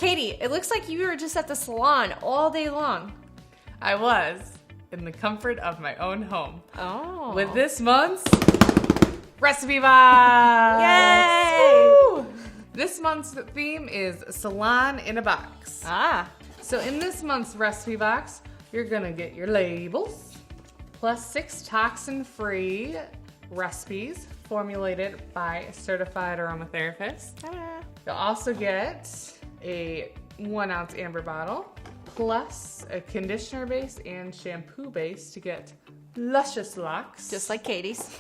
Katie, it looks like you were just at the salon all day long. I was in the comfort of my own home. Oh. With this month's recipe box. Yay! Woo! This month's theme is Salon in a box. So in this month's recipe box, you're gonna get your labels, plus 6 toxin-free recipes formulated by a certified aromatherapist. You'll also get a 1 ounce amber bottle, plus a conditioner base and shampoo base to get luscious locks. Just like Katie's.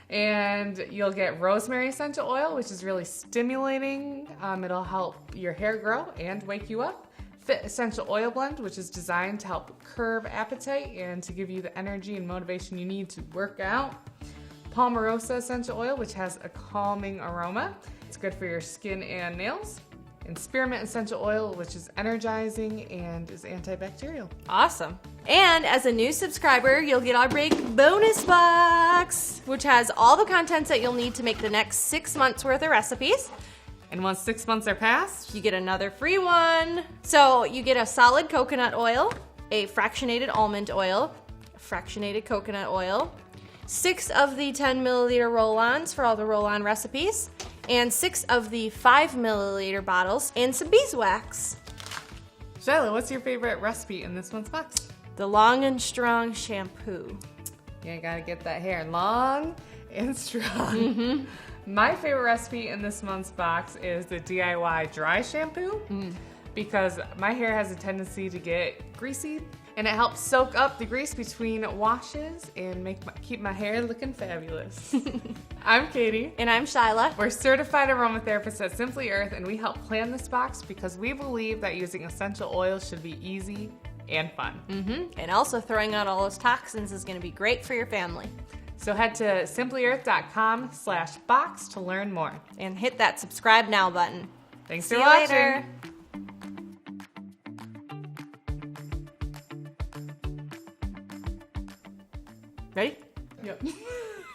And you'll get Rosemary Essential Oil, which is really stimulating. It'll help your hair grow and wake you up. Fit Essential Oil Blend, which is designed to help curb appetite and to give you the energy and motivation you need to work out. Palmarosa Essential Oil, which has a calming aroma. It's good for your skin and nails. And Spearmint Essential Oil, which is energizing and is antibacterial. Awesome. And as a new subscriber, you'll get our big bonus box, which has all the contents that you'll need to make the next 6 months worth of recipes. And once 6 months are passed, You get another free one. So you get a solid coconut oil, a fractionated almond oil, a fractionated coconut oil, 6 of the 10 milliliter roll-ons for all the roll-on recipes, and 6 of the 5 milliliter bottles, and some beeswax. Shilah, what's your favorite recipe in this month's box? The Long and Strong shampoo. You gotta get that hair long and strong. My favorite recipe in this month's box is the DIY Dry Shampoo because my hair has a tendency to get greasy and it helps soak up the grease between washes and keep my hair looking fabulous. I'm Katie. And I'm Shilah. We're certified aromatherapists at Simply Earth and we help plan this box because we believe that using essential oils should be easy and fun. And also throwing out all those toxins is going to be great for your family. So head to simplyearth.com/box to learn more. And hit that subscribe now button. Thanks See for you watching. later. Ready? Yep.